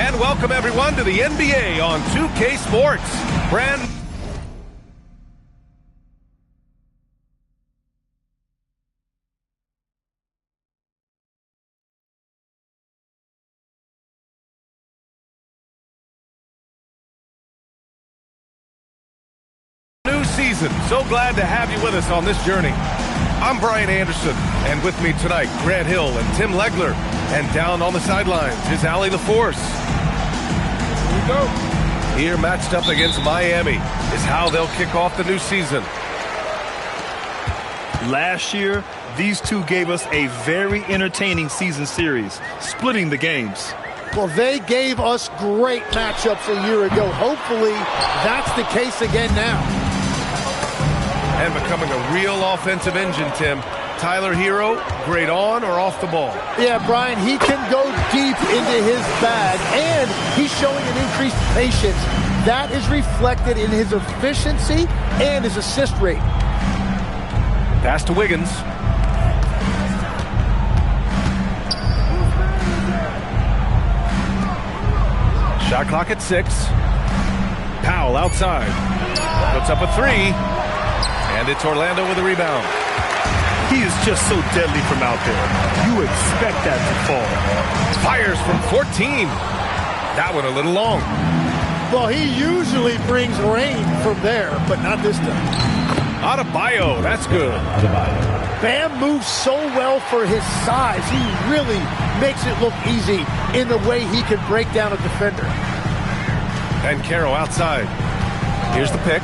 And welcome everyone to the NBA on 2K Sports. Brand new season. So glad to have you with us on this journey. I'm Brian Anderson, and with me tonight, Grant Hill and Tim Legler. And down on the sidelines is Allie LaForce. Here we go. Here matched up against Miami is how they'll kick off the new season. Last year, these two gave us a very entertaining season series, splitting the games. Well, they gave us great matchups a year ago. Hopefully, that's the case again now. And becoming a real offensive engine, Tim. Tyler Hero, great on or off the ball? Yeah, Brian, he can go deep into his bag, and he's showing an increased patience. That is reflected in his efficiency and his assist rate. Pass to Wiggins. Shot clock at 6. Powell outside. Puts up a 3. And it's Orlando with a rebound. He is just so deadly from out there. You expect that to fall. Fires from 14. That one a little long. Well, he usually brings rain from there, but not this time. Adebayo, that's good. Bam moves so well for his size. He really makes it look easy in the way he can break down a defender. And Caro outside. Here's the pick.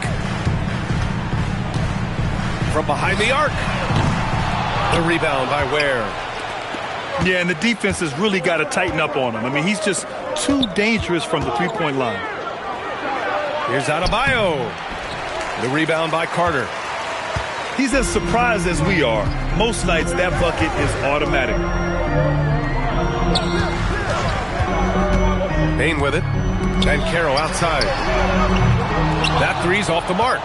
From behind the arc. The rebound by Ware. Yeah, and the defense has really got to tighten up on him. I mean, he's just too dangerous from the three-point line. Here's Adebayo. The rebound by Carter. He's as surprised as we are. Most nights, that bucket is automatic. Payne with it. And Caro outside. That three's off the mark.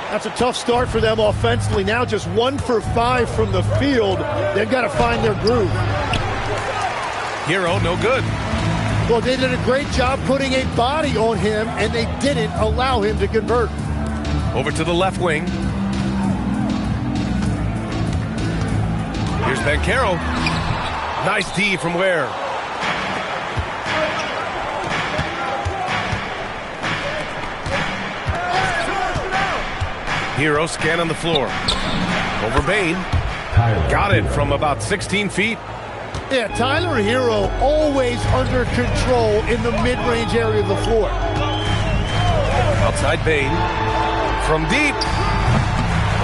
That's a tough start for them offensively. Now just 1 for 5 from the field. They've got to find their groove. Hero, no good. Well, they did a great job putting a body on him, and they didn't allow him to convert. Over to the left wing. Here's Banchero. Nice D from Ware. Hero scanning the floor. Over Bain. Got it from about 16 feet. Yeah, Tyler Hero always under control in the mid-range area of the floor. Outside Bain. From deep.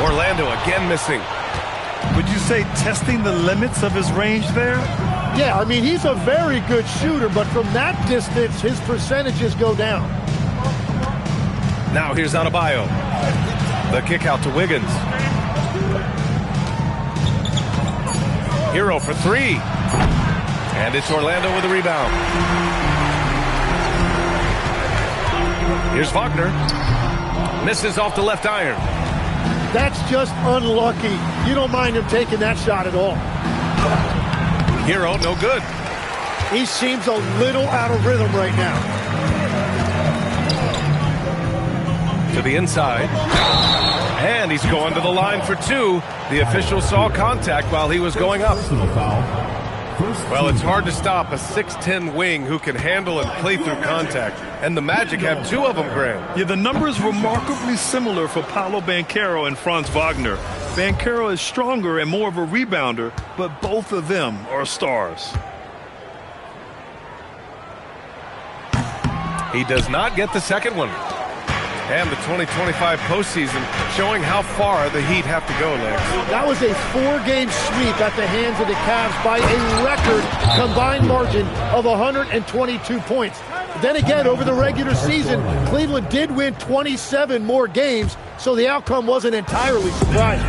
Orlando again missing. Would you say testing the limits of his range there? Yeah, I mean, he's a very good shooter, but from that distance, his percentages go down. Now here's Adebayo. The kick out to Wiggins. Hero for 3. And it's Orlando with a rebound. Here's Wagner. Misses off the left iron. That's just unlucky. You don't mind him taking that shot at all. Hero, no good. He seems a little out of rhythm right now. To the inside. And he's going to the line for 2. The official saw contact while he was going up. Well, it's hard to stop a 6'10 wing who can handle and play through contact. And the Magic have 2 of them, Grant. Yeah, the numbers remarkably similar for Paolo Banchero and Franz Wagner. Banchero is stronger and more of a rebounder, but both of them are stars. He does not get the second one. And the 2025 postseason showing how far the Heat have to go, Lex. That was a 4-game sweep at the hands of the Cavs by a record combined margin of 122 points. Then again, over the regular season, Cleveland did win 27 more games, so the outcome wasn't entirely surprising.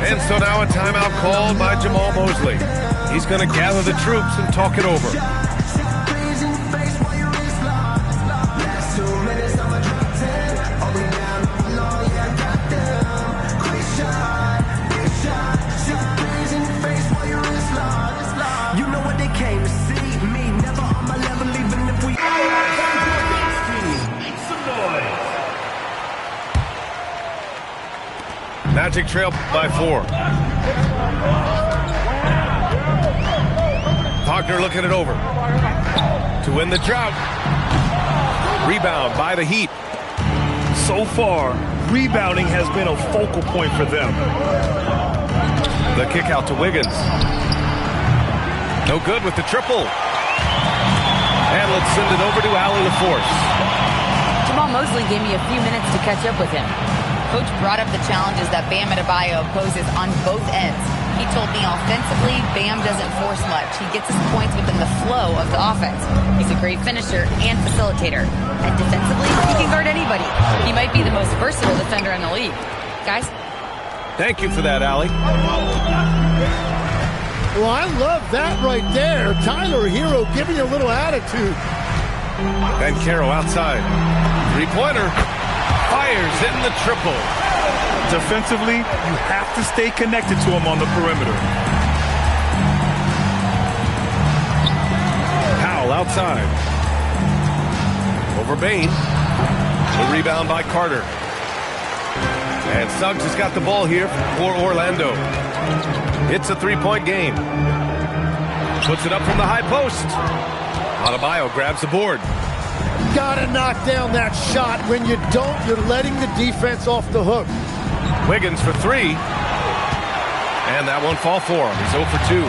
And so now a timeout called by Jamal Mosley. He's going to gather the troops and talk it over. You know what they came to see, me never on my Magic trail by 4. Wagner looking it over to win the drought. Rebound by the Heat. So far, rebounding has been a focal point for them. The kick out to Wiggins. No good with the triple. And let's send it over to Allie LaForce. Jamal Mosley gave me a few minutes to catch up with him. Coach brought up the challenges that Bam Adebayo poses on both ends. He told me offensively, Bam doesn't force much. He gets his points within the flow of the offense. He's a great finisher and facilitator. And defensively, he can guard anybody. He might be the most versatile defender in the league. Guys? Thank you for that, Allie. Well, I love that right there. Tyler Hero giving a little attitude. Banchero outside. Three-pointer. Fires in the triple. Defensively, you have to stay connected to him on the perimeter. Powell outside. Over Bain. The rebound by Carter. And Suggs has got the ball here for Orlando. It's a three-point game. Puts it up from the high post. Adebayo grabs the board. Gotta knock down that shot. When you don't, you're letting the defense off the hook. Wiggins for 3. And that won't fall for him. He's 0 for 2.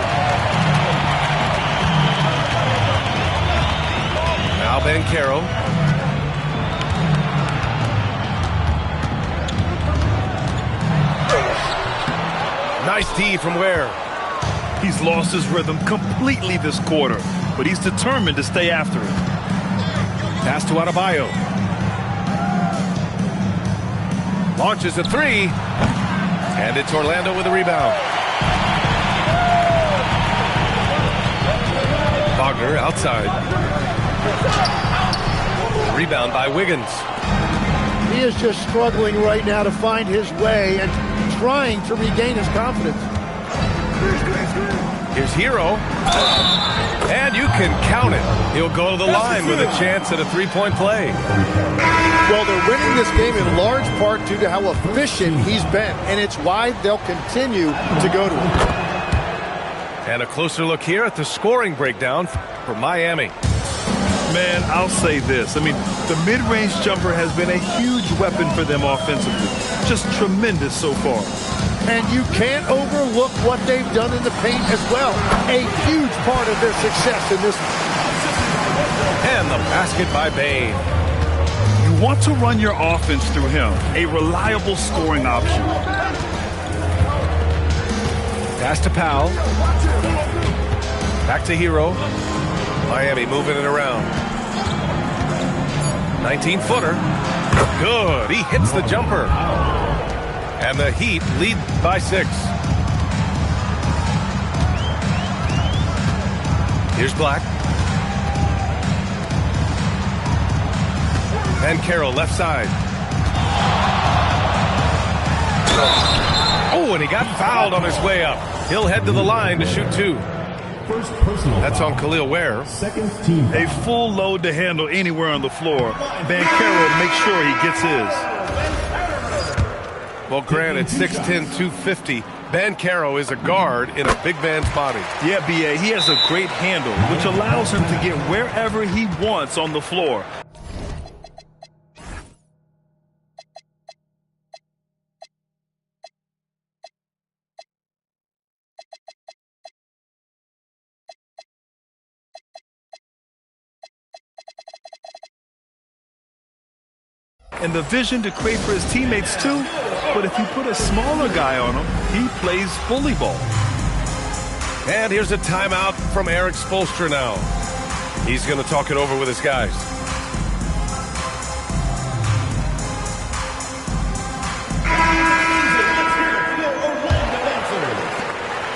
Now Banchero. Nice D from Ware. He's lost his rhythm completely this quarter, but he's determined to stay after it. Pass to Adebayo. Launches a 3. And it's Orlando with a rebound. Wagner outside. Rebound by Wiggins. He is just struggling right now to find his way and trying to regain his confidence. Here's Hero. And you can count it. He'll go to the line with a chance at a three-point play. Well, they're winning this game in large part due to how efficient he's been, and it's why they'll continue to go to him. And a closer look here at the scoring breakdown for Miami. Man, I'll say this. I mean, the mid-range jumper has been a huge weapon for them offensively. Just tremendous so far. And you can't overlook what they've done in the paint as well. A huge part of their success in this one. And the basket by Bain. You want to run your offense through him, a reliable scoring option. Pass to Powell. Back to Hero. Miami moving it around. 19-footer. Good. He hits the jumper. And the Heat lead by 6. Here's Black. Banchero left side. Oh, and he got fouled on his way up. He'll head to the line to shoot 2. That's on Khalil Ware. A full load to handle anywhere on the floor. Banchero makes sure he gets his. Well, granted, 6'10", 250. Banchero is a guard in a big man's body. Yeah, B.A., he has a great handle, which allows him to get wherever he wants on the floor. And the vision to create for his teammates too, but if you put a smaller guy on him, he plays bully ball. And here's a timeout from Eric Spoelstra now. He's going to talk it over with his guys.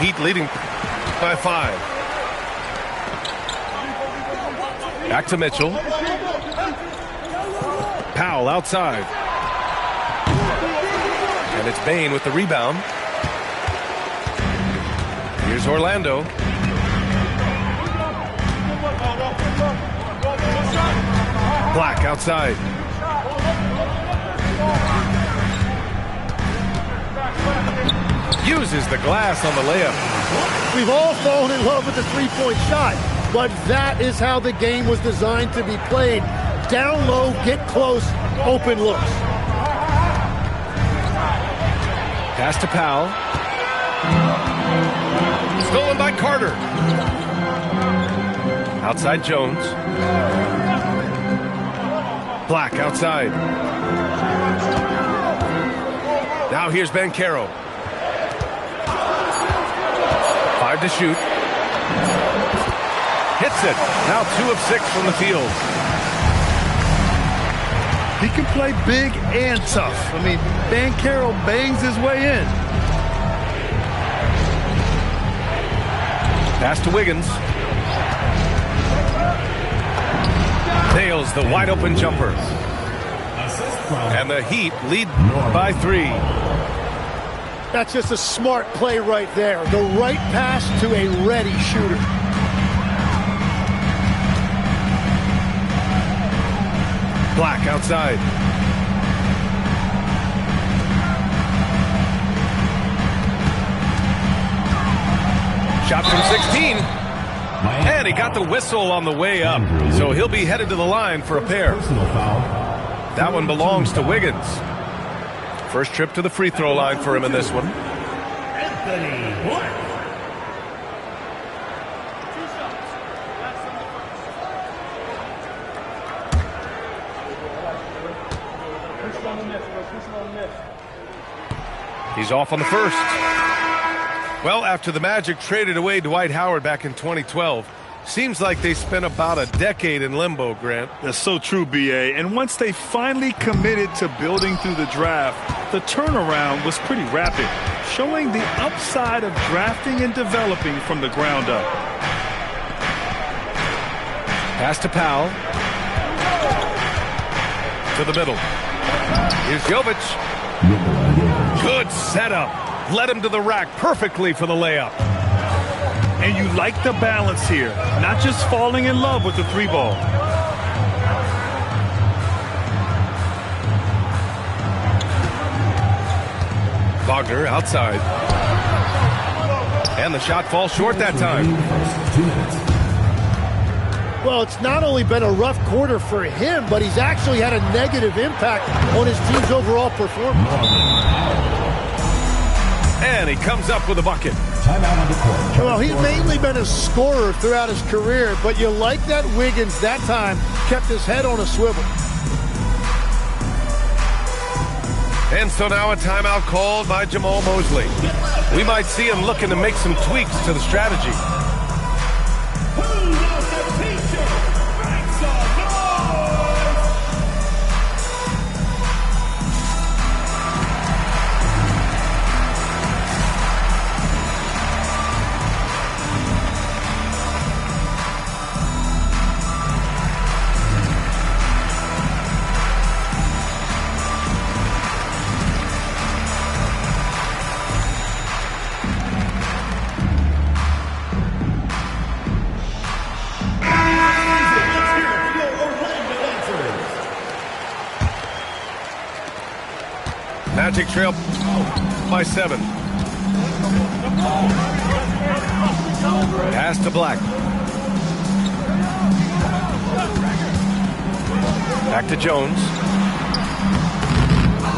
Heat leading by 5. Back to Mitchell. Powell outside. And it's Bain with the rebound. Here's Orlando. Black outside. Uses the glass on the layup. We've all fallen in love with the three-point shot, but that is how the game was designed to be played. Down low, get close, open looks. Pass to Powell. Stolen by Carter. Outside Jones. Black outside. Now here's Banchero. 5 to shoot. Hits it. Now 2 of 6 from the field. He can play big and tough. I mean, Banchero bangs his way in. Pass to Wiggins. Nails the wide open jumper. And the Heat lead by 3. That's just a smart play right there. The right pass to a ready shooter. Black outside. Shot from 16. And he got the whistle on the way up. So he'll be headed to the line for a pair. That one belongs to Wiggins. First trip to the free throw line for him in this one. He's off on the first. Well, after the Magic traded away Dwight Howard back in 2012, seems like they spent about a decade in limbo, Grant. That's so true, B.A. And once they finally committed to building through the draft, the turnaround was pretty rapid, showing the upside of drafting and developing from the ground up. Pass to Powell. To the middle. Here's Jovic. Good setup. Led him to the rack perfectly for the layup. And you like the balance here, not just falling in love with the three ball. Wagner outside. And the shot falls short that time. Well, it's not only been a rough quarter for him, but he's actually had a negative impact on his team's overall performance. And he comes up with a bucket. Well, he's mainly been a scorer throughout his career, but you like that Wiggins that time kept his head on a swivel. And so now a timeout called by Jamal Mosley. We might see him looking to make some tweaks to the strategy. Magic trail by 7. Pass to Black. Back to Jones.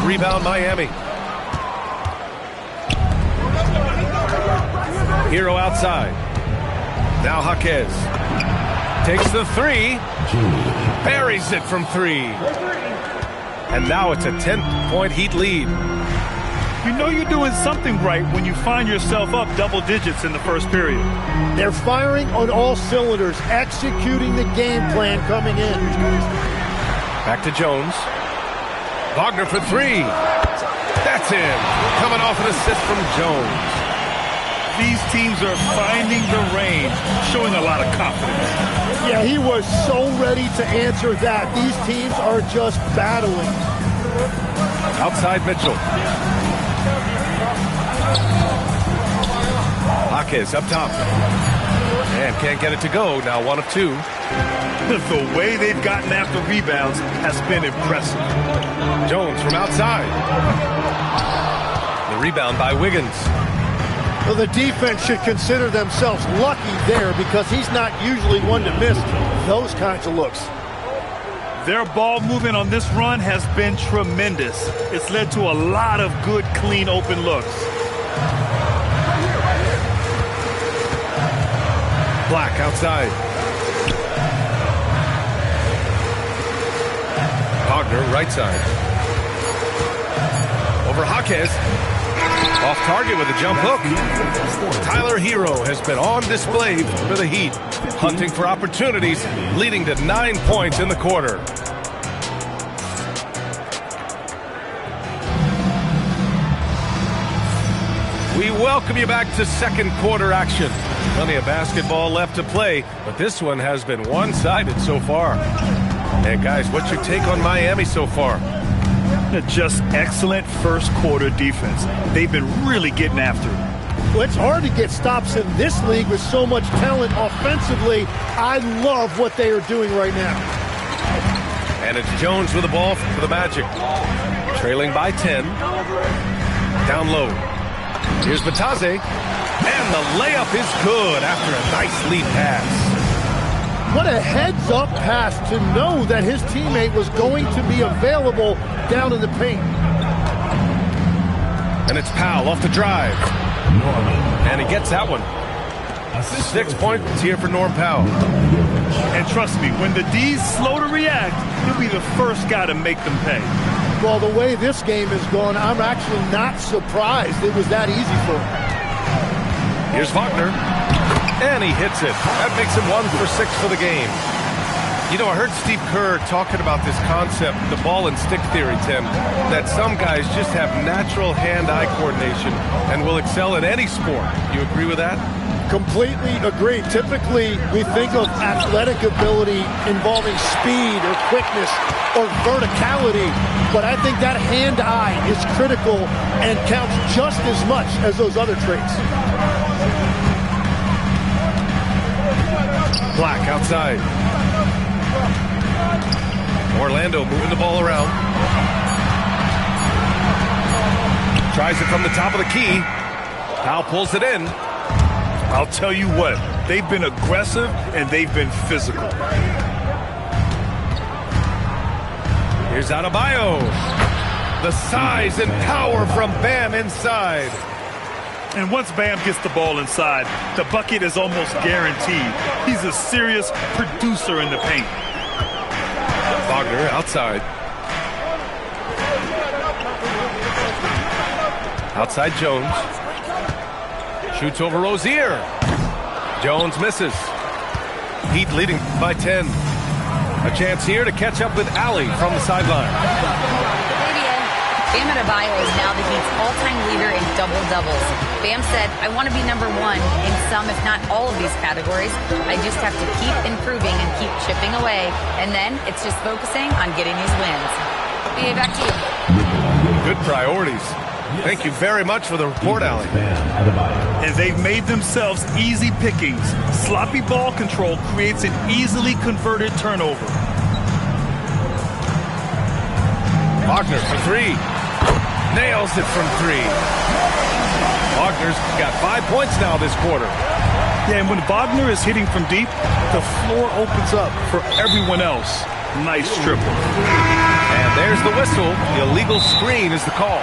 Rebound Miami. Hero outside. Now Jaquez. Takes the 3. Buries it from 3. And now it's a 10-point Heat lead. You know you're doing something right when you find yourself up double digits in the first period. They're firing on all cylinders, executing the game plan coming in. Back to Jones. Wagner for 3. That's in. Coming off an assist from Jones. These teams are finding the range, showing a lot of confidence. Yeah, he was so ready to answer that. These teams are just battling. Outside Mitchell. Jaquez up top. And can't get it to go. Now 1 of 2. The way they've gotten after rebounds has been impressive. Jones from outside. The rebound by Wiggins. Well, the defense should consider themselves lucky there because he's not usually one to miss those kinds of looks. Their ball movement on this run has been tremendous. It's led to a lot of good, clean, open looks. Black outside. Wagner, right side. Over Jaquez. Off target with a jump hook. Tyler Hero has been on display for the Heat, hunting for opportunities, leading to 9 points in the quarter. We welcome you back to second quarter action. Plenty of basketball left to play, but this one has been one-sided so far. And guys, what's your take on Miami so far? Just excellent first quarter defense. They've been really getting after it. Well, it's hard to get stops in this league with so much talent offensively. I love what they are doing right now. And it's Jones with the ball for the Magic. Trailing by 10. Down low. Here's Batadze. And the layup is good after a nice lead pass. What a heads-up pass to know that his teammate was going to be available down in the paint. And it's Powell off the drive. And he gets that one. 6 points here for Norm Powell. And trust me, when the D's slow to react, he'll be the first guy to make them pay. Well, the way this game is going, I'm actually not surprised it was that easy for him. Here's Wagner. And he hits it. That makes him 1 for 6 for the game. You know, I heard Steve Kerr talking about this concept, the ball and stick theory, Tim, that some guys just have natural hand-eye coordination and will excel in any sport. You agree with that? Completely agree. Typically, we think of athletic ability involving speed or quickness or verticality, but I think that hand-eye is critical and counts just as much as those other traits. Black outside. Orlando moving the ball around. Tries it from the top of the key. Powell pulls it in. I'll tell you what, they've been aggressive and they've been physical. Here's Adebayo. The size and power from Bam inside. And once Bam gets the ball inside, the bucket is almost guaranteed. He's a serious producer in the paint. Wagner outside. Outside Jones. Shoots over Rozier. Jones misses. Heat leading by 10. A chance here to catch up with Allie from the sideline. Bam Adebayo is now the Heat's all-time leader in double-doubles. Bam said, I want to be number one in some, if not all of these categories. I just have to keep improving and keep chipping away. And then it's just focusing on getting these wins. BA, back to you. Good priorities. Thank you very much for the report, Allie. And they've made themselves easy pickings. Sloppy ball control creates an easily converted turnover. Wagner for three. Nails it from three. Wagner's got 5 points now this quarter. Yeah, and when Wagner is hitting from deep, the floor opens up for everyone else. Nice triple. And there's the whistle. The illegal screen is the call.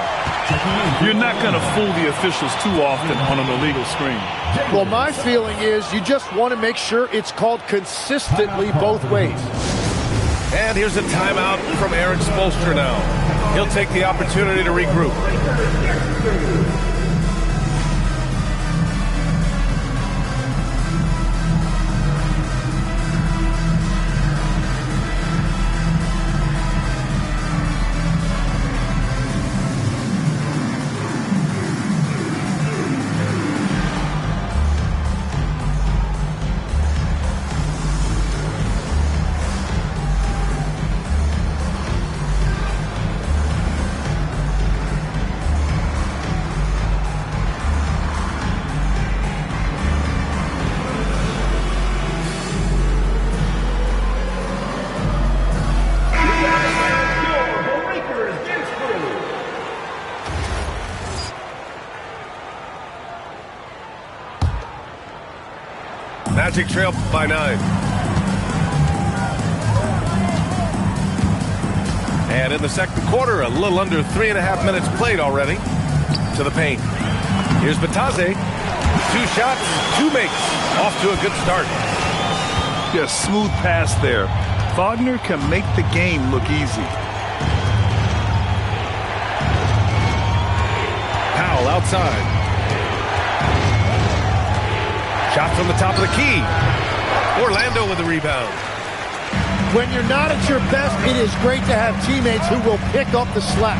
You're not going to fool the officials too often on an illegal screen. Well, my feeling is you just want to make sure it's called consistently both ways. And here's a timeout from Aaron Spoelstra now. He'll take the opportunity to regroup. Magic trail by 9. And in the second quarter, a little under 3.5 minutes played already. To the paint. Here's Batadze. 2 shots, 2 makes. Off to a good start. Yeah, smooth pass there. Wagner can make the game look easy. Powell outside. Shot from the top of the key. Orlando with the rebound. When you're not at your best, it is great to have teammates who will pick up the slack.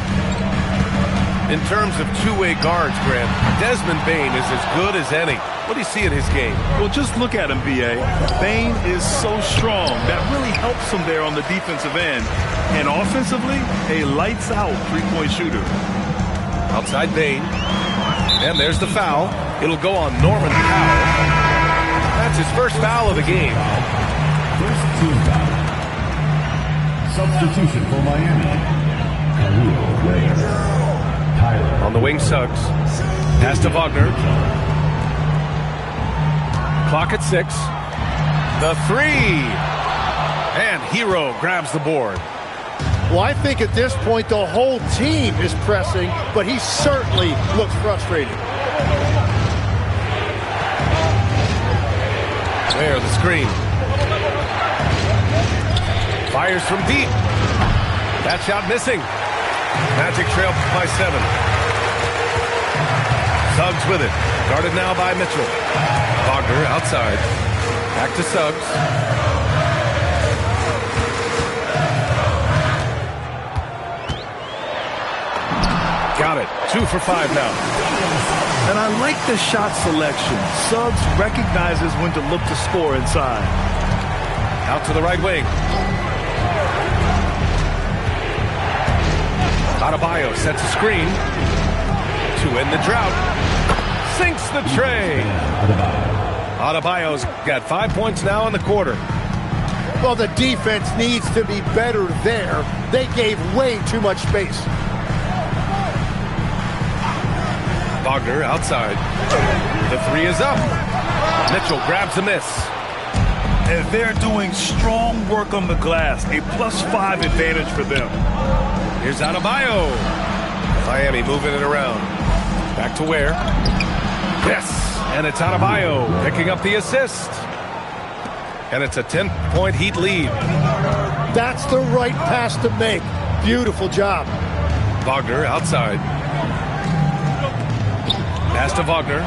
In terms of two-way guards, Grant, Desmond Bane is as good as any. What do you see in his game? Well, just look at him, B.A. Bane is so strong. That really helps him there on the defensive end. And offensively, a lights-out three-point shooter. Outside Bane. And there's the foul. It'll go on Norman Powell. That's his first foul of the game. First team foul. Substitution for Miami. Khalil Ware. On the wing, Suggs. Pass to Wagner. Clock at 6. The 3. And Hero grabs the board. Well, I think at this point the whole team is pressing, but he certainly looks frustrated. There, the screen. Fires from deep. That shot missing. Magic trail by 7. Suggs with it. Guarded now by Mitchell. Wagner outside. Back to Suggs. Got it. 2 for 5 now. And I like the shot selection. Suggs recognizes when to look to score inside. Out to the right wing. Adebayo sets a screen to end the drought. Sinks the tray. Adebayo's got 5 points now in the quarter. Well, the defense needs to be better there. They gave way too much space. Wagner outside. The 3 is up. Mitchell grabs a miss. And they're doing strong work on the glass. A +5 advantage for them. Here's Adebayo. Miami moving it around. Back to Ware. Yes, and it's Adebayo picking up the assist. And it's a 10-point Heat lead. That's the right pass to make. Beautiful job. Wagner outside. Pass to Wagner.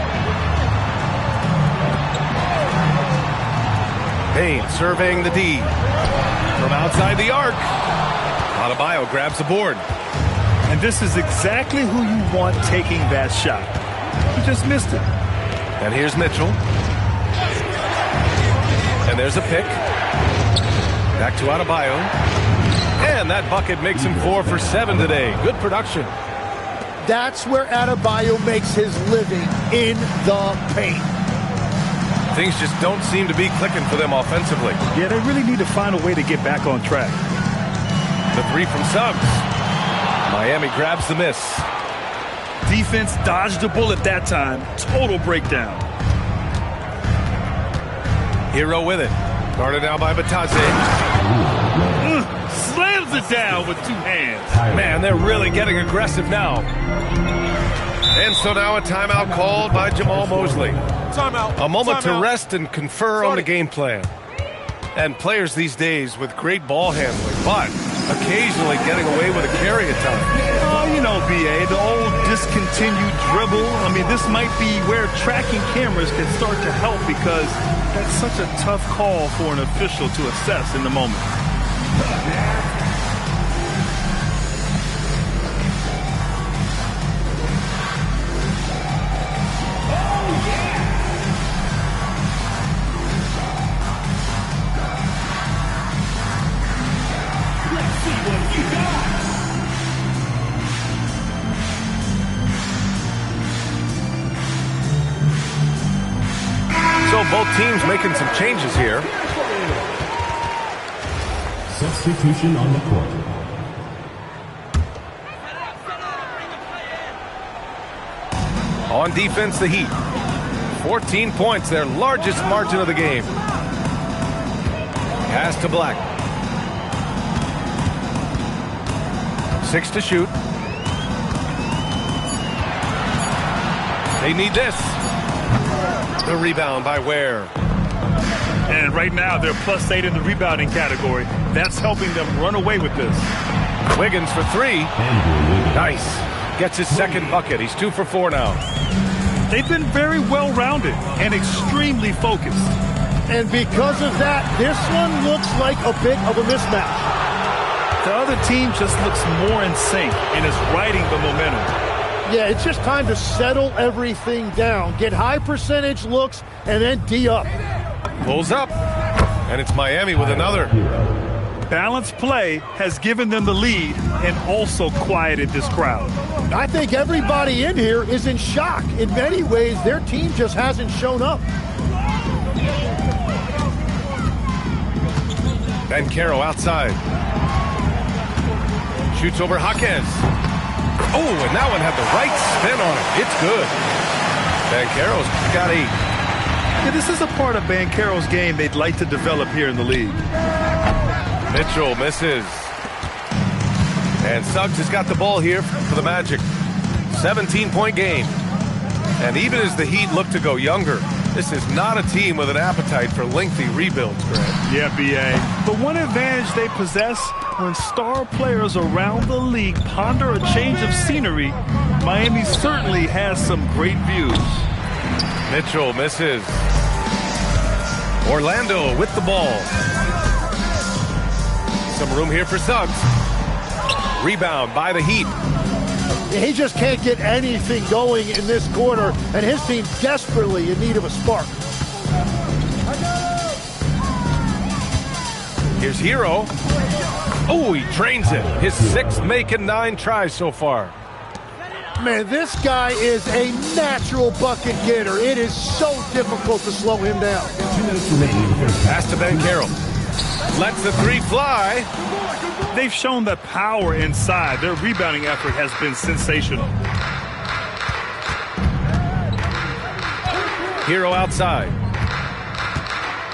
Payne surveying the D. From outside the arc. Adebayo grabs the board. And this is exactly who you want taking that shot. He just missed it. And here's Mitchell. And there's a pick. Back to Adebayo. And that bucket makes him 4 for 7 today. Good production. That's where Adebayo makes his living, in the paint. Things just don't seem to be clicking for them offensively. Yeah, they really need to find a way to get back on track. The 3 from Suggs. Miami grabs the miss. Defense dodged the bullet that time. Total breakdown. Hero with it. Guarded now by Batadze. Slams it down with 2 hands. Man, they're really getting aggressive now. And so now a timeout called by Jamal Mosley. Timeout. A moment to rest and confer on the game plan. And players these days with great ball handling, but occasionally getting away with a carry at times. Oh, you know, B.A., the old discontinued dribble. I mean, this might be where tracking cameras can start to help because that's such a tough call for an official to assess in the moment. So both teams making some changes here. Substitution on the court. On defense, the Heat. 14 points, their largest margin of the game. Pass to Black. 6 to shoot. They need this. The rebound by Ware. And right now, they're +8 in the rebounding category. That's helping them run away with this. Wiggins for 3. Nice. Gets his second bucket. He's 2 for 4 now. They've been very well-rounded and extremely focused. And because of that, this one looks like a bit of a mismatch. The other team just looks more in sync and is riding the momentum. Yeah, it's just time to settle everything down. Get high percentage looks and then D up. Pulls up. And it's Miami with another. Balanced play has given them the lead and also quieted this crowd. I think everybody in here is in shock. In many ways, their team just hasn't shown up. Banchero outside. Shoots over Jaquez. Oh, and that one had the right spin on it. It's good. Banchero's got 8. Yeah, this is a part of Banchero's game they'd like to develop here in the league. Mitchell misses. And Suggs has got the ball here for the Magic. 17-point game. And even as the Heat look to go younger, this is not a team with an appetite for lengthy rebuilds, Grant. Yeah, B.A. The one advantage they possess when star players around the league ponder a change of scenery, Miami certainly has some great views. Mitchell misses. Orlando with the ball. Some room here for Suggs. Rebound by the Heat. He just can't get anything going in this quarter, and his team desperately in need of a spark. Here's Hero. Oh, he drains it. His 6th make and 9 tries so far. Man, this guy is a natural bucket getter. It is so difficult to slow him down. Pass to Banchero. Lets the 3 fly. They've shown the power inside. Their rebounding effort has been sensational. Hero outside.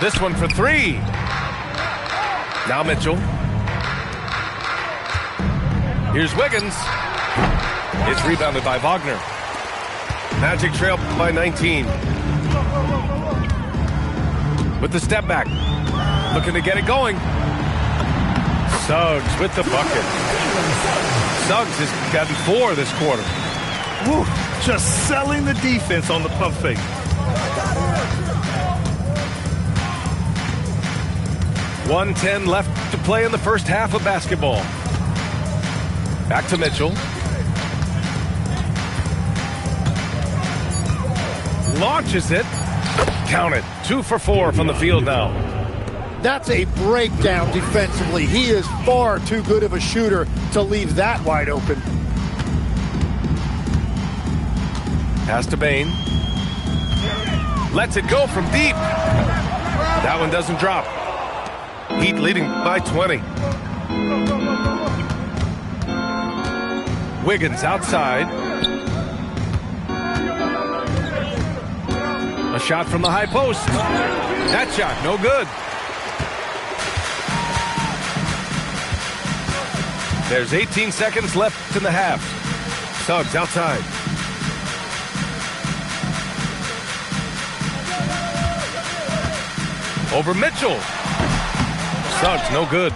This one for 3. Now Mitchell. Here's Wiggins. It's rebounded by Wagner. Magic trail by 19. With the step back. Looking to get it going. Suggs with the bucket. Suggs has gotten 4 this quarter. Woo, just selling the defense on the pump fake. .110 left to play in the first half of basketball. Back to Mitchell. Launches it. Count it. 2 for 4 from the field now. That's a breakdown defensively. He is far too good of a shooter to leave that wide open. Pass to Bain. Lets it go from deep. That one doesn't drop. Heat leading by 20. Wiggins outside. A shot from the high post. That shot, no good. There's 18 seconds left in the half. Suggs outside. Over Mitchell. Suggs, no good.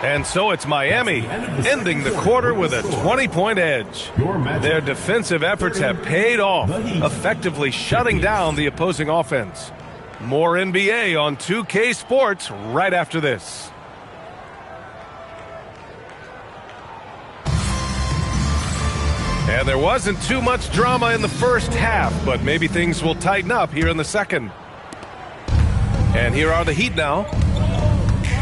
And so it's Miami ending the quarter with a 20-point edge. Their defensive efforts have paid off, effectively shutting down the opposing offense. More NBA on 2K Sports right after this. And there wasn't too much drama in the first half, but maybe things will tighten up here in the second. And here are the Heat now.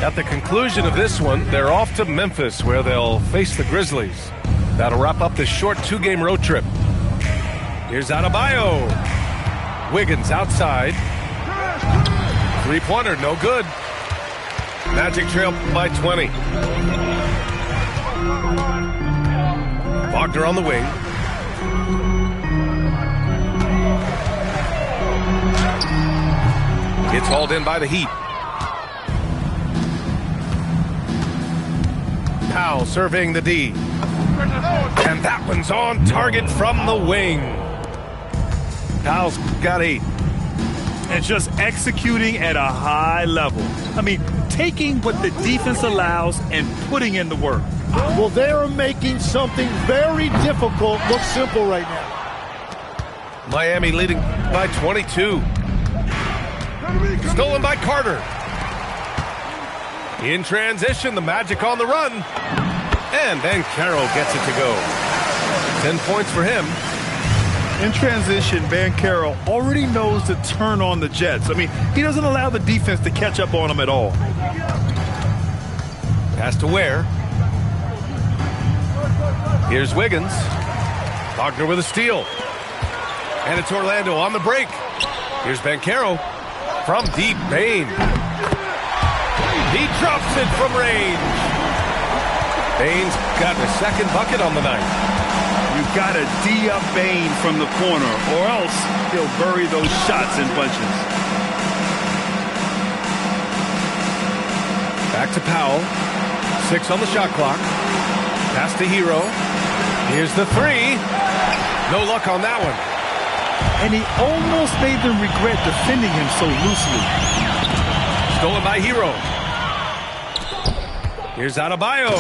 At the conclusion of this one, they're off to Memphis, where they'll face the Grizzlies. That'll wrap up this short 2-game road trip. Here's Adebayo. Wiggins outside. Three-pointer, no good. Magic trail by 20. Wagner on the wing. It's hauled in by the Heat. Powell surveying the D. And that one's on target from the wing. Powell's got 8. And just executing at a high level. I mean, taking what the defense allows and putting in the work. Well, they are making something very difficult look simple right now. Miami leading by 22. Stolen by Carter. In transition, the Magic on the run. And then Carroll gets it to go. 10 points for him. In transition, Banchero already knows to turn on the Jets. I mean, he doesn't allow the defense to catch up on him at all. Pass to Ware. Here's Wiggins. Wagner with a steal. And it's Orlando on the break. Here's Banchero. From deep, Bane. He drops it from range. Bane's got a second bucket on the night. You've got to D up Bane from the corner, or else he'll bury those shots in bunches. Back to Powell. 6 on the shot clock. Pass to Hero. Here's the 3. No luck on that one. And he almost made them regret defending him so loosely. Stolen by Hero. Here's Adebayo.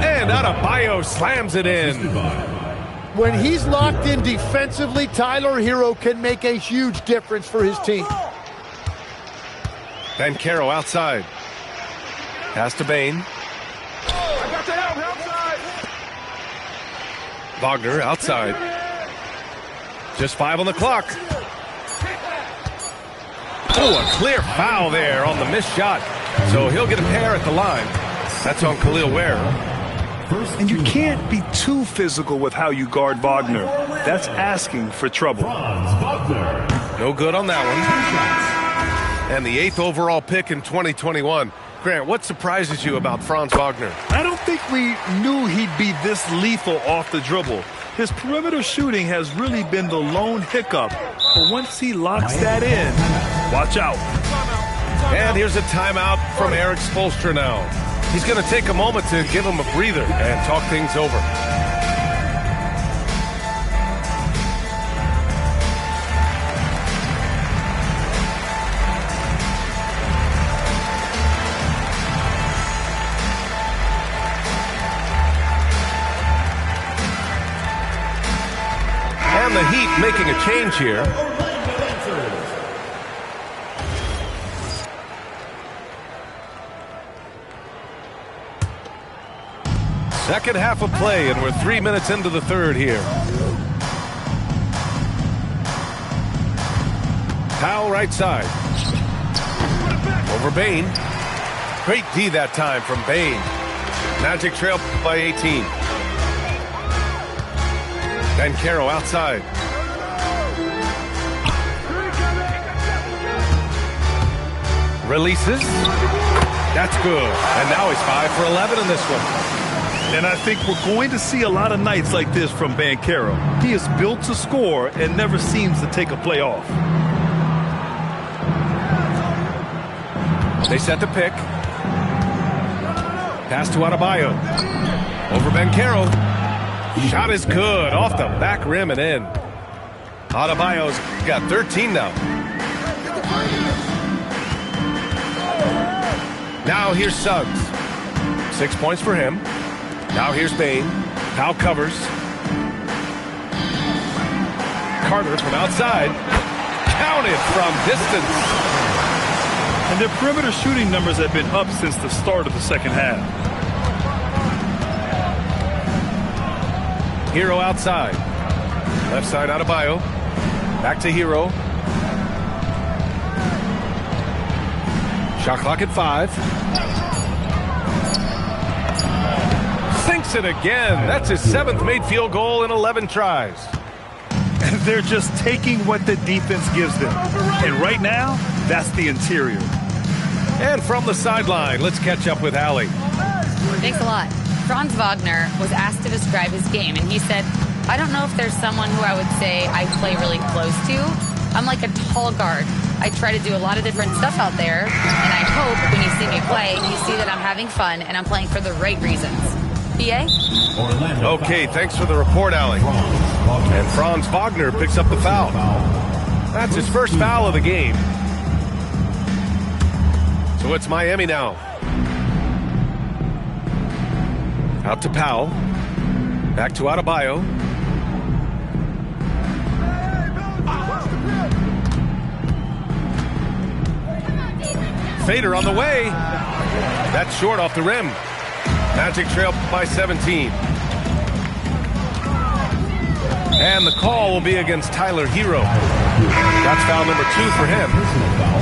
And Adebayo slams it in. When he's locked in defensively, Tyler Hero can make a huge difference for his team. Banchero outside. Pass to Bane. Wagner outside. Just 5 on the clock. Oh, a clear foul there on the missed shot. So he'll get a pair at the line. That's on Khalil Ware. And you can't be too physical with how you guard Wagner. That's asking for trouble. No good on that one. And the 8th overall pick in 2021. Grant, what surprises you about Franz Wagner? I don't think we knew he'd be this lethal off the dribble. His perimeter shooting has really been the lone hiccup. But once he locks that in, watch out. And here's a timeout from Eric Spoelstra now. He's going to take a moment to give him a breather and talk things over. And the Heat making a change here. Second half of play, and we're 3 minutes into the third here. Powell right side. Over Bane. Great D that time from Bane. Magic trail by 18. Banchero outside. Releases. That's good. And now he's 5 for 11 in this one. And I think we're going to see a lot of nights like this from Banchero. He is built to score and never seems to take a play off. They set the pick. Pass to Adebayo. Over Banchero. Shot is good. Off the back rim and in. Adebayo's got 13 now. Now here's Suggs. 6 points for him. Now here's Bane. Powell covers. Carter from outside. Counted from distance. And their perimeter shooting numbers have been up since the start of the second half. Hero outside. Left side Adebayo. Back to Hero. Shot clock at 5. Sinks it again. That's his 7th made field goal in 11 tries. And they're just taking what the defense gives them. And right now, that's the interior. And from the sideline, let's catch up with Allie. Thanks a lot. Franz Wagner was asked to describe his game, and he said, I don't know if there's someone who I would say I play really close to. I'm like a tall guard. I try to do a lot of different stuff out there, and I hope when you see me play, you see that I'm having fun and I'm playing for the right reasons. BA? Okay, thanks for the report, Allie. And Franz Wagner picks up the foul. That's his first foul of the game. So it's Miami now. Out to Powell. Back to Adebayo. Fader on the way. That's short off the rim. Magic trail by 17. And the call will be against Tyler Hero. That's foul number 2 for him. Personal foul.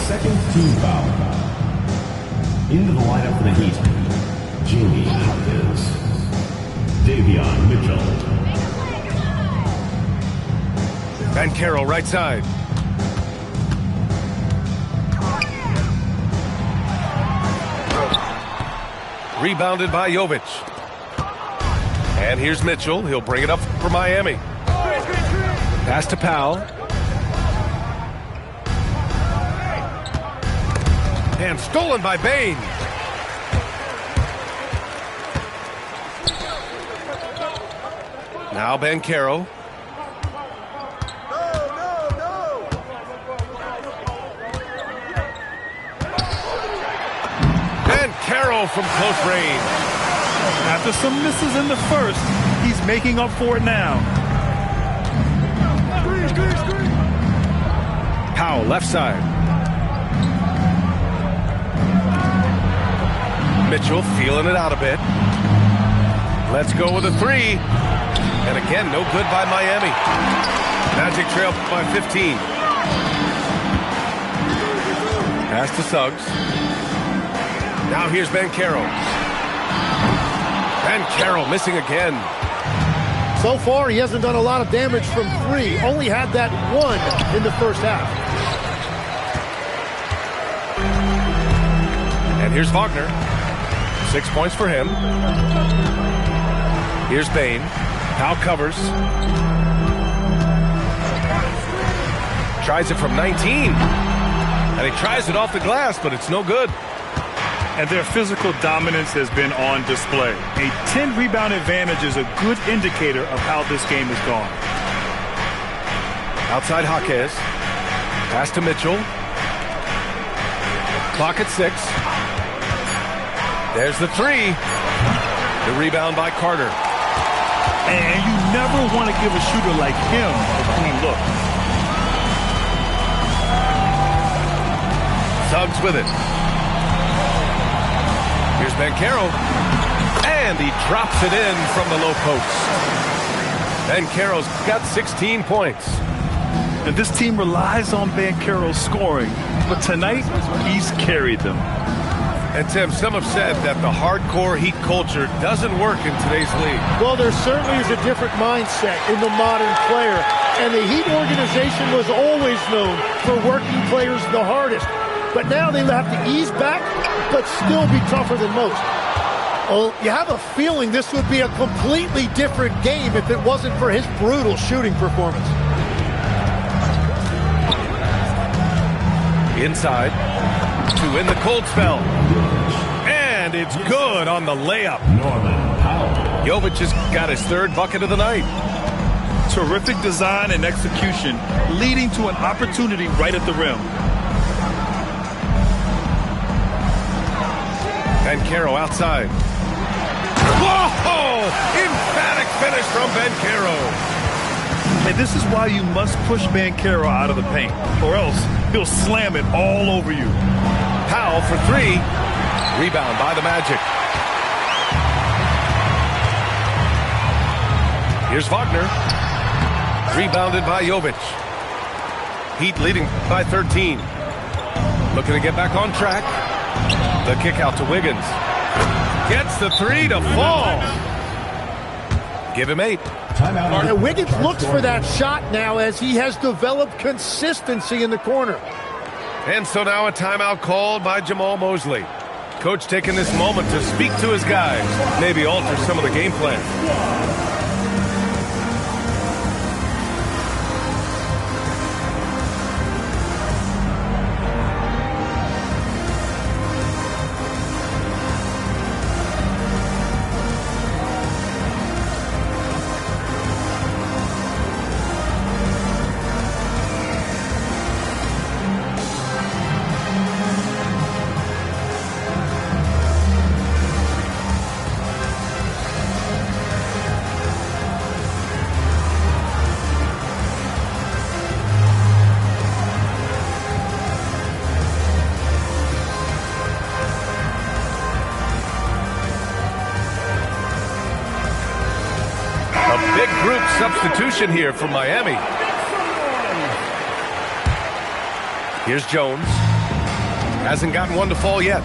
Second team foul. Into the lineup for the Heat. Jamie Hopkins. Davion Mitchell. Banchero right side. Rebounded by Jovic. And here's Mitchell. He'll bring it up for Miami. Pass to Powell. And stolen by Bain. Now Banchero. Banchero from close range. After some misses in the first, he's making up for it now. Powell left side. Mitchell feeling it out a bit. Let's go with a 3. And again, no good by Miami. Magic trail by 15. Pass to Suggs. Now here's Banchero. Banchero missing again. So far, he hasn't done a lot of damage from 3. Only had that 1 in the first half. And here's Wagner. 6 points for him. Here's Bain. Powell covers. Tries it from 19. And he tries it off the glass, but it's no good. And their physical dominance has been on display. A 10-rebound advantage is a good indicator of how this game has gone. Outside Jaquez. Pass to Mitchell. Clock at 6. There's the 3. The rebound by Carter. And you never want to give a shooter like him a clean look. Suggs with it. Here's Banchero. And he drops it in from the low post. Banchero's got 16 points. And this team relies on Banchero scoring. But tonight, he's carried them. And Tim, some have said that the hardcore Heat culture doesn't work in today's league. Well, there certainly is a different mindset in the modern player. And the Heat organization was always known for working players the hardest. But now they have to ease back, but still be tougher than most. Well, you have a feeling this would be a completely different game if it wasn't for his brutal shooting performance. Inside to win the cold spell. And it's good on the layup. Jovic has got his 3rd bucket of the night. Terrific design and execution, leading to an opportunity right at the rim. Banchero outside. Whoa! Emphatic finish from Banchero. And this is why you must push Banchero out of the paint, or else he'll slam it all over you. Powell for 3. Rebound by the Magic. Here's Wagner. Rebounded by Jovic. Heat leading by 13. Looking to get back on track. The kick out to Wiggins. Gets the 3 to fall. Give him 8. And Wiggins looks for that shot now as he has developed consistency in the corner. And so now a timeout called by Jamal Mosley. Coach taking this moment to speak to his guys, maybe alter some of the game plan. Big group substitution here for Miami. Here's Jones. Hasn't gotten one to fall yet.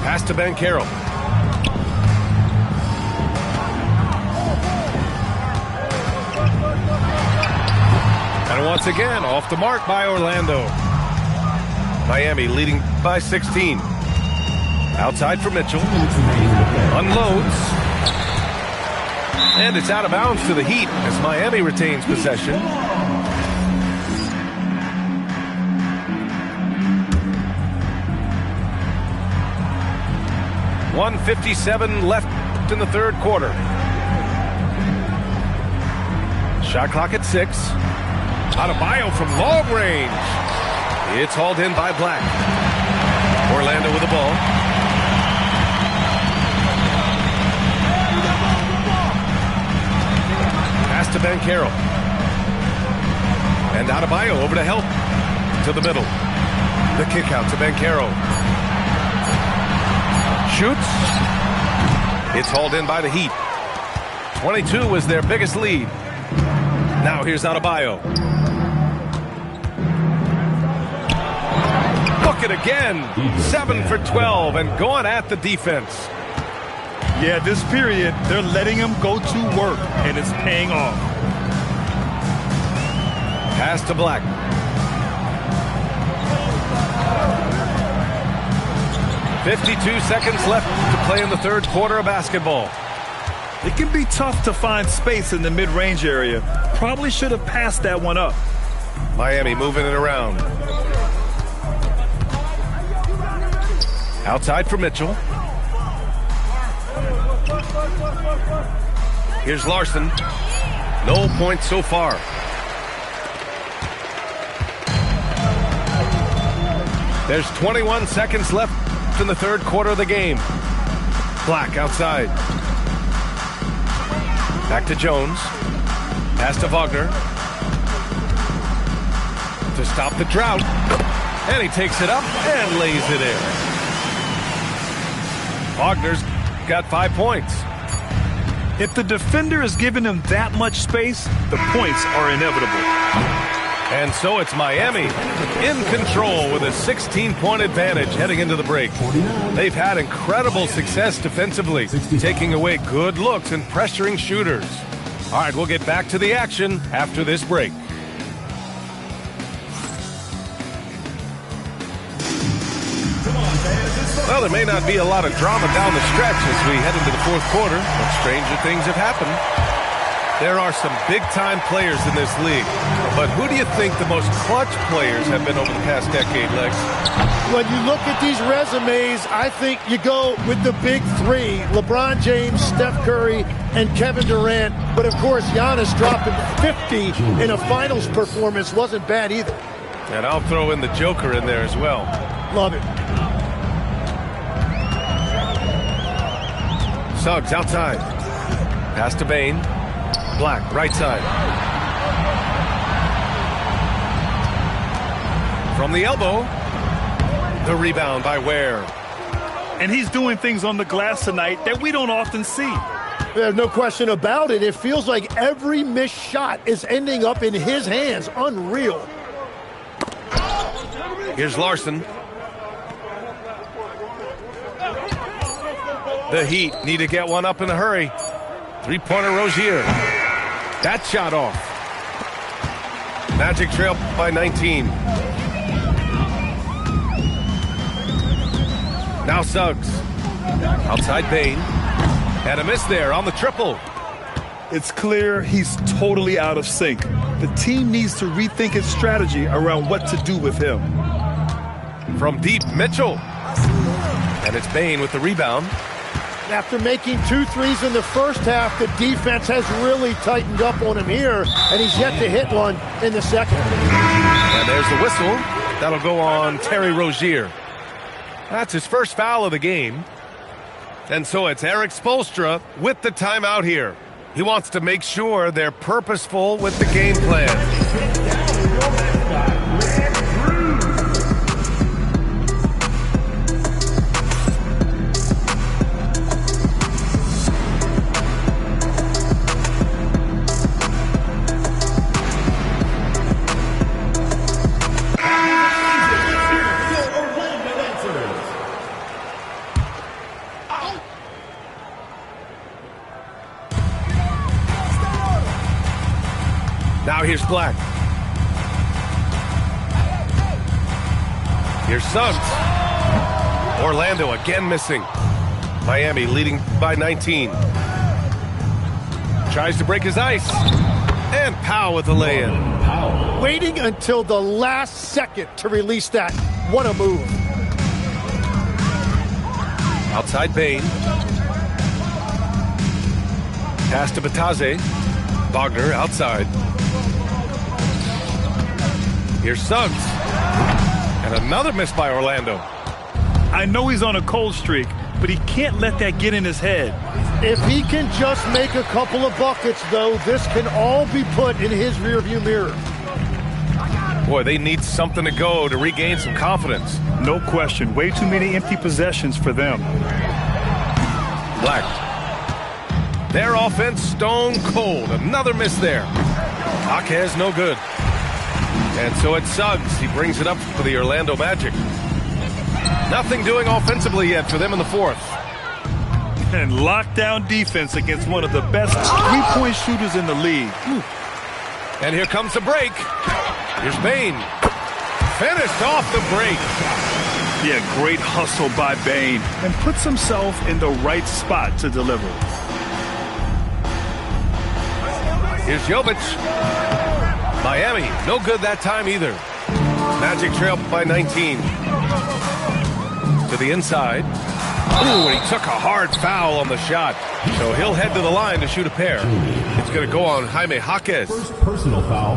Pass to Ben Carroll. And once again, off the mark by Orlando. Miami leading by 16. Outside for Mitchell. Unloads. And it's out of bounds to the Heat as Miami retains possession. .157 left in the third quarter. Shot clock at 6. Adebayo from long range. It's hauled in by Black. Orlando with the ball. Pass to Ben Carroll. And Adebayo over to help. To the middle. The kick out to Ben Carroll. Shoots. It's hauled in by the Heat. 22 was their biggest lead. Now here's Adebayo. Book it again. 7 for 12 and going at the defense. Yeah, this period, they're letting him go to work, and it's paying off. Pass to Black. .52 seconds left to play in the third quarter of basketball. It can be tough to find space in the mid-range area. Probably should have passed that one up. Miami moving it around. Outside for Mitchell. Here's Larson. No points so far. There's 21 seconds left in the third quarter of the game. Black outside. Back to Jones. Pass to Wagner. To stop the drought. And he takes it up and lays it in. Wagner's got 5 points. If the defender is giving him that much space, the points are inevitable. And so it's Miami in control with a 16-point advantage heading into the break. They've had incredible success defensively, taking away good looks and pressuring shooters. All right, we'll get back to the action after this break. Well, there may not be a lot of drama down the stretch as we head into the fourth quarter, but stranger things have happened. There are some big-time players in this league, but who do you think the most clutch players have been over the past decade, Lex? When you look at these resumes, I think you go with the big three, LeBron James, Steph Curry, and Kevin Durant. But, of course, Giannis dropping 50 in a finals performance wasn't bad either. And I'll throw in the Joker in there as well. Love it. Suggs outside. Pass to Bane. Black, right side. From the elbow. The rebound by Ware. And he's doing things on the glass tonight that we don't often see. There's no question about it. It feels like every missed shot is ending up in his hands. Unreal. Here's Larson. The Heat need to get one up in a hurry. Three-pointer Rozier. That shot off. Magic trail by 19. Now Suggs. Outside Bain. And a miss there on the triple. It's clear he's totally out of sync. The team needs to rethink its strategy around what to do with him. From deep, Mitchell. And it's Bain with the rebound. After making 2 threes in the first half, the defense has really tightened up on him here, and he's yet to hit one in the second. And there's the whistle. That'll go on Terry Rozier. That's his first foul of the game. And so it's Eric Spoelstra with the timeout here. He wants to make sure they're purposeful with the game plan. Now here's Black. Here's Suggs. Orlando again missing. Miami leading by 19. Tries to break his ice. And Powell with the lay-in. Waiting until the last second to release that. What a move. Outside Bain. Pass to Bataze. Wagner outside. Here's Suggs. And another miss by Orlando. I know he's on a cold streak, but he can't let that get in his head. If he can just make a couple of buckets, though, this can all be put in his rearview mirror. Boy, they need something to go to regain some confidence. No question. Way too many empty possessions for them. Black. Their offense stone cold. Another miss there. Jaquez no good. And so it's Suggs. He brings it up for the Orlando Magic. Nothing doing offensively yet for them in the fourth. And lockdown defense against one of the best three-point shooters in the league. And here comes the break. Here's Bain. Finished off the break. Yeah, great hustle by Bain. And puts himself in the right spot to deliver. Here's Jovic. Miami, no good that time either. Magic trail by 19. To the inside. Ooh, and he took a hard foul on the shot. So he'll head to the line to shoot a pair. It's going to go on Jaime Jaquez. First personal foul.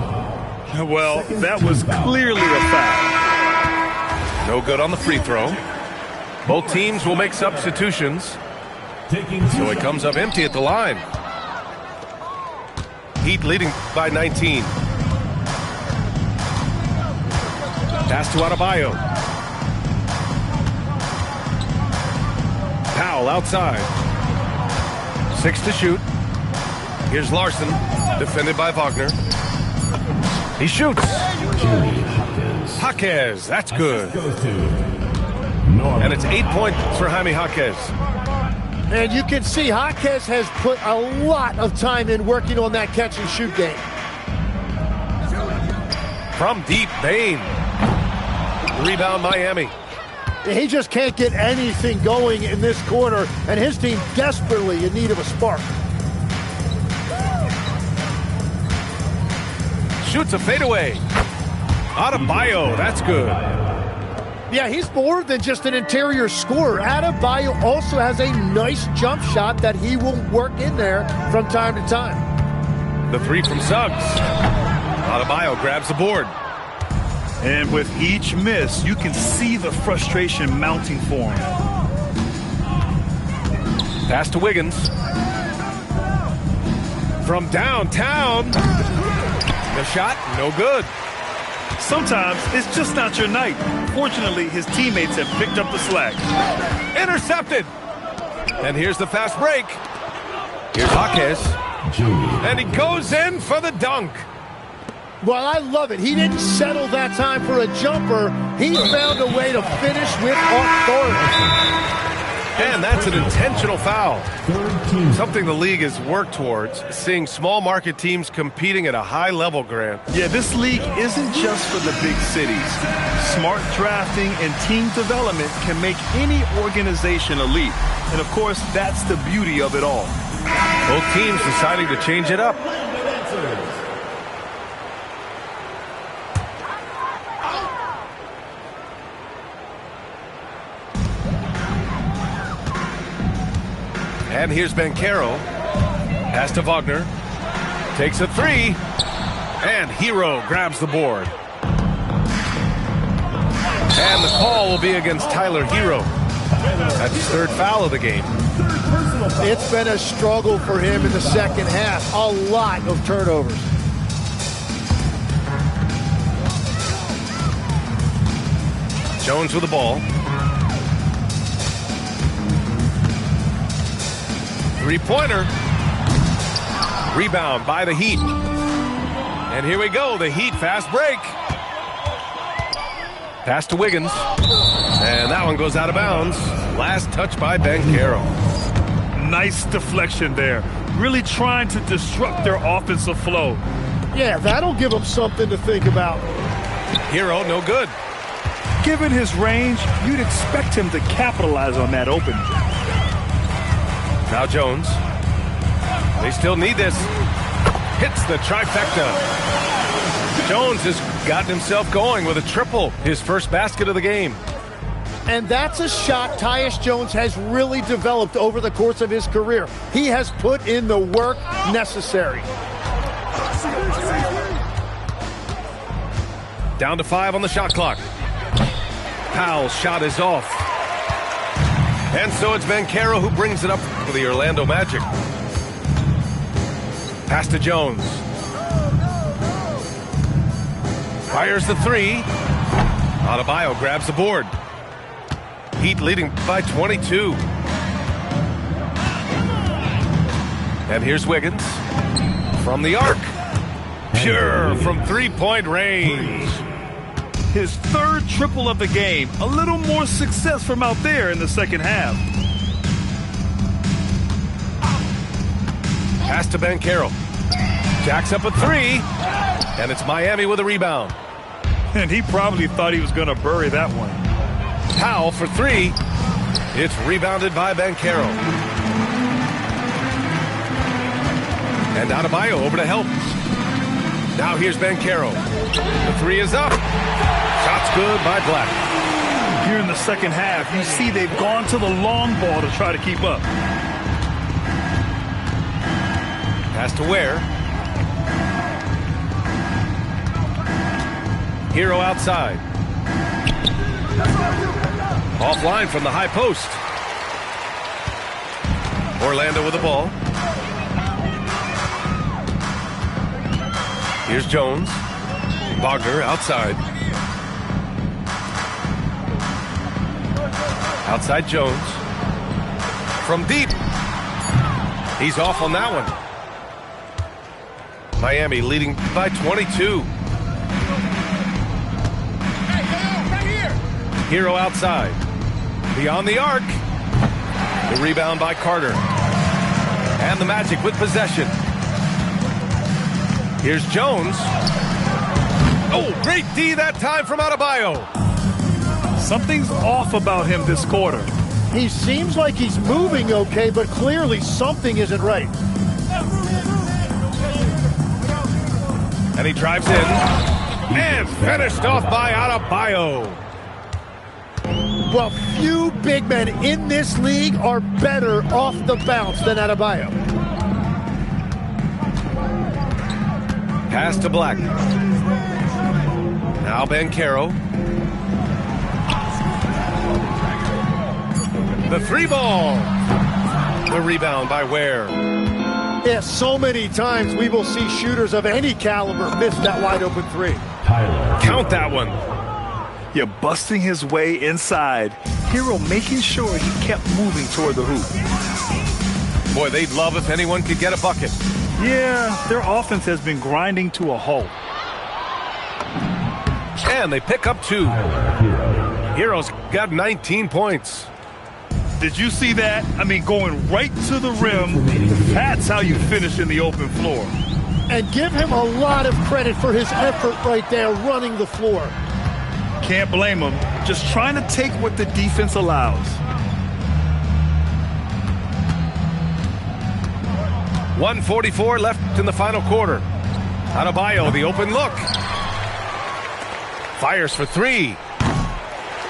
Well, that was clearly a foul. No good on the free throw. Both teams will make substitutions. So he comes up empty at the line. Heat leading by 19. Pass to Adebayo. Powell outside. 6 to shoot. Here's Larson, defended by Wagner. He shoots. Jaquez, that's good. And it's 8 points for Jaime Jaquez. And you can see Jaquez has put a lot of time in working on that catch and shoot game. From deep, Bain. Rebound Miami. He just can't get anything going in this quarter, and his team desperately in need of a spark. Shoots a fadeaway. Adebayo, that's good. Yeah, he's more than just an interior scorer. Adebayo also has a nice jump shot that he will work in there from time to time. The three from Suggs. Adebayo grabs the board. And with each miss, you can see the frustration mounting for him. Pass to Wiggins. From downtown. The shot, no good. Sometimes it's just not your night. Fortunately, his teammates have picked up the slack. Intercepted. And here's the fast break. Here's Jaquez. And he goes in for the dunk. Well, I love it. He didn't settle that time for a jumper. He found a way to finish with authority. And that's an intentional foul. Third team. Something the league has worked towards, seeing small market teams competing at a high level, Grant. Yeah, this league isn't just for the big cities. Smart drafting and team development can make any organization elite. And of course, that's the beauty of it all. Both teams deciding to change it up. And here's Banchero. Pass to Wagner. Takes a three. And Hero grabs the board. And the call will be against Tyler Hero. That's his third foul of the game. It's been a struggle for him in the second half. A lot of turnovers. Jones with the ball. Three-pointer. Rebound by the Heat. And here we go, the Heat fast break. Pass to Wiggins. And that one goes out of bounds. Last touch by Banchero. Nice deflection there. Really trying to disrupt their offensive flow. Yeah, that'll give them something to think about. Hero, no good. Given his range, you'd expect him to capitalize on that opening. Now Jones. They still need this. Hits the trifecta. Jones has gotten himself going with a triple, his first basket of the game. And that's a shot Tyus Jones has really developed over the course of his career. He has put in the work necessary. Down to 5 on the shot clock. Powell's shot is off. And so it's Banchero who brings it up for the Orlando Magic. Pass to Jones. Fires the three. Adebayo grabs the board. Heat leading by 22. And here's Wiggins. From the arc. Pure from three-point range. His third triple of the game. A little more success from out there in the second half. Pass to Banchero. Jacks up a three. And it's Miami with a rebound. And he probably thought he was going to bury that one. Powell for three. It's rebounded by Banchero. And Adebayo over to help. Now here's Banchero. The three is up. Shot's good by Black. Here in the second half, you see they've gone to the long ball to try to keep up. Pass to Ware. Hero outside. Offline from the high post. Orlando with the ball. Here's Jones. Wagner outside. Outside Jones. From deep. He's off on that one. Miami leading by 22. Hero outside. Beyond the arc. The rebound by Carter. And the Magic with possession. Here's Jones. Oh, great D that time from Adebayo. Something's off about him this quarter. He seems like he's moving okay, but clearly something isn't right. And he drives in. And finished off by Adebayo. Well, few big men in this league are better off the bounce than Adebayo. Pass to Black. Now Banchero. The three ball. The rebound by Ware. Yeah, so many times we will see shooters of any caliber miss that wide open three. Tyler. Count that one. Yeah, busting his way inside. Hero making sure he kept moving toward the hoop. Boy, they'd love if anyone could get a bucket. Yeah, their offense has been grinding to a halt. And they pick up two. Tyler Hero. Hero's got 19 points. Did you see that? I mean, going right to the rim. That's how you finish in the open floor. And give him a lot of credit for his effort right there running the floor. Can't blame him. Just trying to take what the defense allows. 1:44 left in the final quarter. Adebayo, the open look. Fires for three.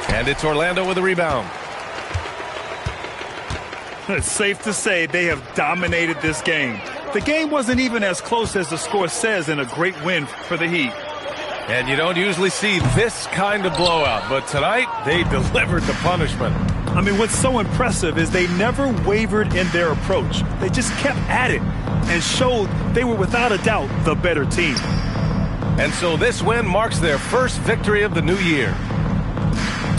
And it's Orlando with a rebound. It's safe to say they have dominated this game. The game wasn't even as close as the score says in a great win for the Heat. And you don't usually see this kind of blowout, but tonight they delivered the punishment. I mean, what's so impressive is they never wavered in their approach. They just kept at it and showed they were without a doubt the better team. And so this win marks their first victory of the new year.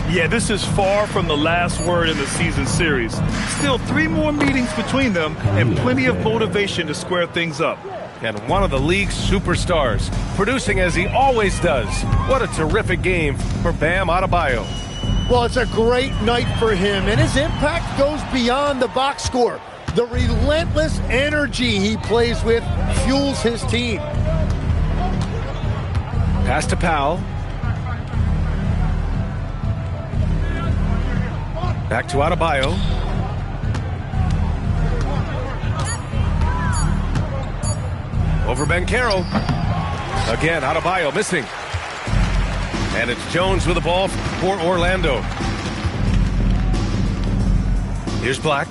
Yeah, this is far from the last word in the season series. Still 3 more meetings between them and plenty of motivation to square things up. And one of the league's superstars, producing as he always does. What a terrific game for Bam Adebayo. Well, it's a great night for him, and his impact goes beyond the box score. The relentless energy he plays with fuels his team. Pass to Powell. Back to Adebayo. Over Banchero. Again, Adebayo missing. And it's Jones with the ball for Orlando. Here's Black.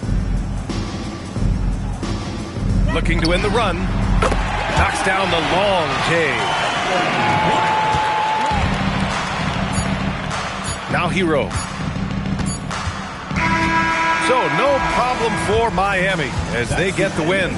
Looking to win the run. Knocks down the long J. Now Hero. So no problem for Miami as they get the win.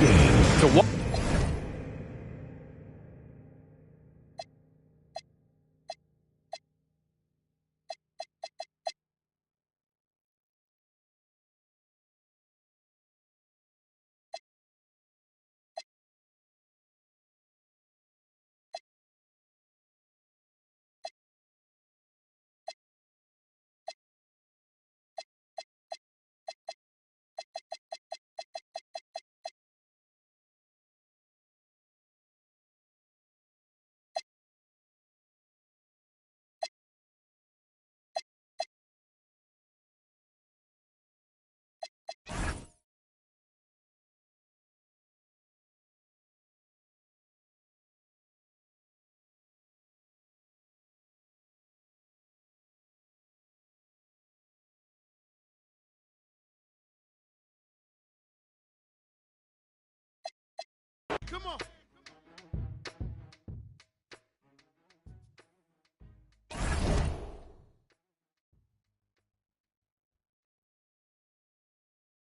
Come on.